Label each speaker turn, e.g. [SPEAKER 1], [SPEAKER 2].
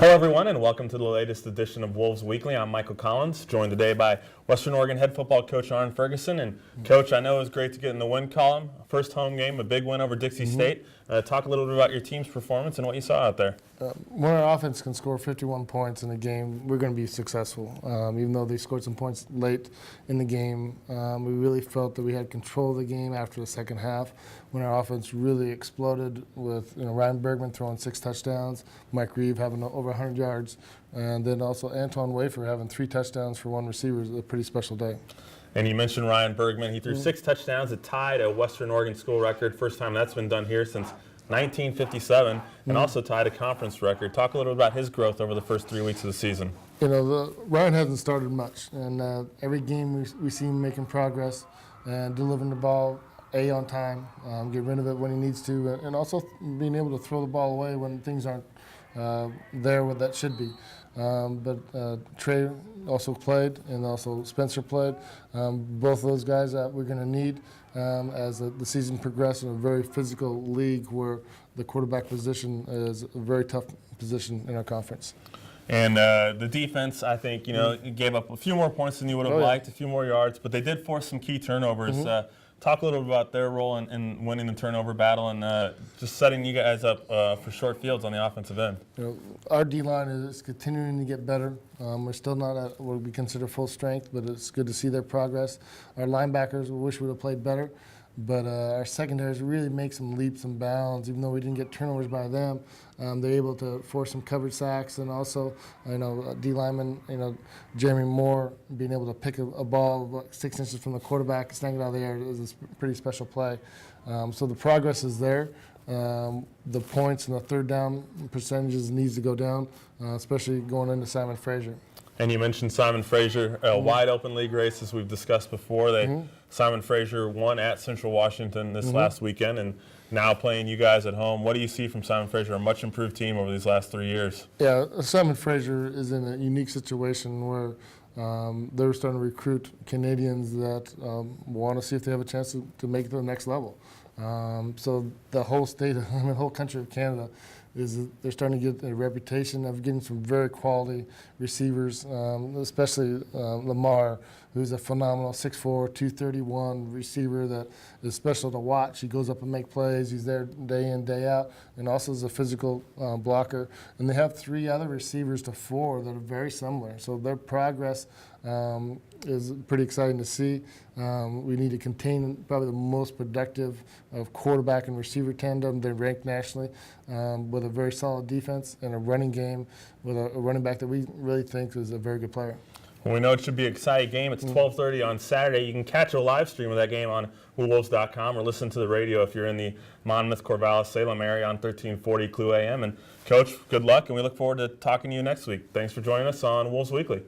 [SPEAKER 1] Hello, everyone, and welcome to the latest edition of Wolves Weekly. I'm Michael Collins, joined today by Western Oregon head football coach Arne Ferguson. And, Coach, I know it was great to get in the win column. First home game, a big win over Dixie State. Talk a little bit about your team's performance and what you saw out there.
[SPEAKER 2] When our offense can score 51 points in a game, we're going to be successful. Even though they scored some points late in the game, we really felt that we had control of the game after the second half when our offense really exploded with Ryan Bergman throwing 6 touchdowns, Mike Reeve having over 100 yards, and then also Antoine Wafer having 3 touchdowns for 1 receiver. It was a pretty special day.
[SPEAKER 1] And you mentioned Ryan Bergman. He threw 6 touchdowns. It tied a Western Oregon school record. First time that's been done here since 1957, and also tied a conference record. Talk a little bit about his growth over the first 3 weeks of the season.
[SPEAKER 2] Ryan hasn't started much, and every game we see him making progress and delivering the ball on time, get rid of it when he needs to, and also being able to throw the ball away when things aren't there where that should be. But Trey also played, and also Spencer played. Both of those guys that we're going to need as the season progresses in a very physical league where the quarterback position is a very tough position in our conference.
[SPEAKER 1] And the defense, I think, gave up a few more points than you would have liked, a few more yards, but they did force some key turnovers. Talk a little bit about their role in winning the turnover battle and just setting you guys up for short fields on the offensive end.
[SPEAKER 2] Our D-line is continuing to get better. We're still not at what we consider full strength, but it's good to see their progress. Our linebackers, we wish we would have played better, but our secondaries really make some leaps and bounds. Even though we didn't get turnovers by them, they're able to force some coverage sacks, and also, D lineman, Jeremy Moore being able to pick a ball about 6 inches from the quarterback, snag it out of the air is a pretty special play. So the progress is there. The points and the third down percentages needs to go down, especially going into Simon Fraser.
[SPEAKER 1] And you mentioned Simon Fraser, a wide open league race, as we've discussed before. Simon Fraser won at Central Washington this last weekend, and now playing you guys at home. What do you see from Simon Fraser, a much improved team over these last 3 years?
[SPEAKER 2] Yeah, Simon Fraser is in a unique situation where they're starting to recruit Canadians that want to see if they have a chance to make it to the next level. So the whole state, the whole country of Canada, they're starting to get a reputation of getting some very quality receivers, especially Lamar, who's a phenomenal 6'4", 231 receiver that is special to watch. He goes up and make plays. He's there day in, day out, and also is a physical blocker. And they have 3 other receivers to 4 that are very similar. So their progress is pretty exciting to see. We need to contain probably the most productive of quarterback and receiver tandem. They're ranked nationally with a very solid defense and a running game with a running back that we really think is a very good player.
[SPEAKER 1] Well, we know it should be an exciting game. It's 12:30 on Saturday. You can catch a live stream of that game on WOUWolves.com or listen to the radio if you're in the Monmouth, Corvallis, Salem area on 1340 Clue AM. And, Coach, good luck, and we look forward to talking to you next week. Thanks for joining us on Wolves Weekly.